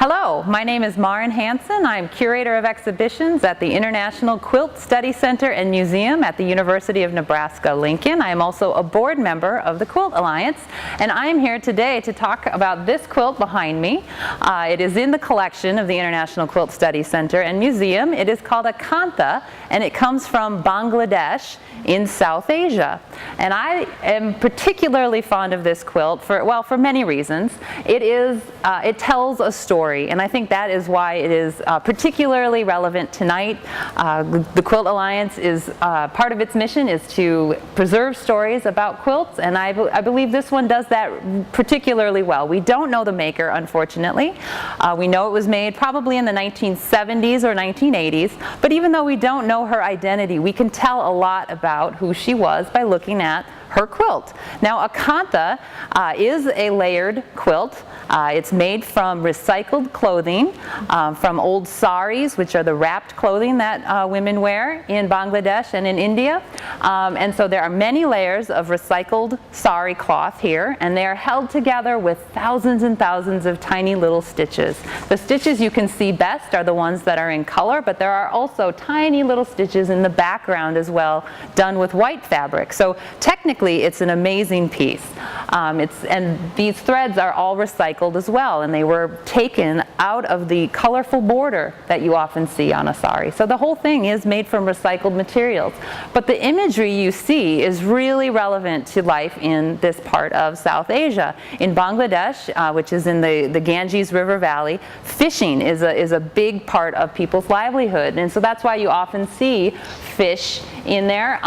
Hello, my name is Marin Hanson. I'm curator of exhibitions at the International Quilt Study Center and Museum at the University of Nebraska-Lincoln. I am also a board member of the Quilt Alliance, and I am here today to talk about this quilt behind me. It is in the collection of the International Quilt Study Center and Museum. It is called a kantha, and it comes from Bangladesh in South Asia. And I am particularly fond of this quilt for many reasons. It tells a story, and I think that is why it is particularly relevant tonight. The Quilt Alliance is part of its mission is to preserve stories about quilts, and I believe this one does that particularly well. We don't know the maker, unfortunately. We know it was made probably in the 1970s or 1980s, but even though we don't know her identity, we can tell a lot about who she was by looking at her quilt. Now, a kantha is a layered quilt. It's made from recycled clothing, from old saris, which are the wrapped clothing that women wear in Bangladesh and in India. And so there are many layers of recycled sari cloth here, and they are held together with thousands and thousands of tiny little stitches. The stitches you can see best are the ones that are in color, but there are also tiny little stitches in the background as well, done with white fabric. So technically, it's an amazing piece. And these threads are all recycled as well, and they were taken out of the colorful border that you often see on a sari. So the whole thing is made from recycled materials. But the imagery you see is really relevant to life in this part of South Asia. In Bangladesh, which is in the Ganges River Valley, fishing is a big part of people's livelihood. And so that's why you often see fish in there.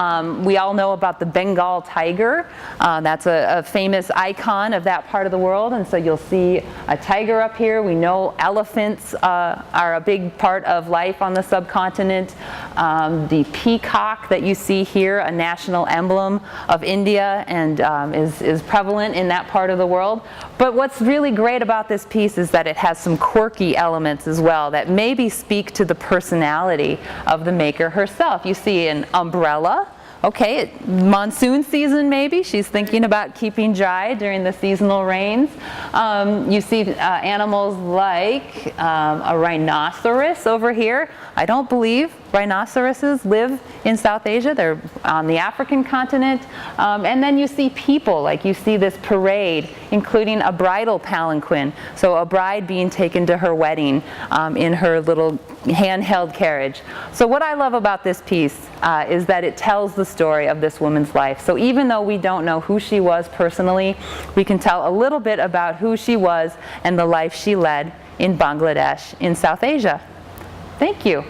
We all know about the Bengal tiger. That's a famous icon of that part of the world, and so you'll see a tiger up here. We know elephants are a big part of life on the subcontinent. The peacock that you see here, a national emblem of India, and is prevalent in that part of the world. But what's really great about this piece is that it has some quirky elements as well that maybe speak to the personality of the maker herself. You see an umbrella. Okay, monsoon season maybe. She's thinking about keeping dry during the seasonal rains. You see animals like a rhinoceros over here. I don't believe rhinoceroses live in South Asia. They're on the African continent. And then you see people, like you see this parade, including a bridal palanquin. So a bride being taken to her wedding in her little handheld carriage. So what I love about this piece is that it tells the story of this woman's life. So even though we don't know who she was personally, we can tell a little bit about who she was and the life she led in Bangladesh in South Asia. Thank you.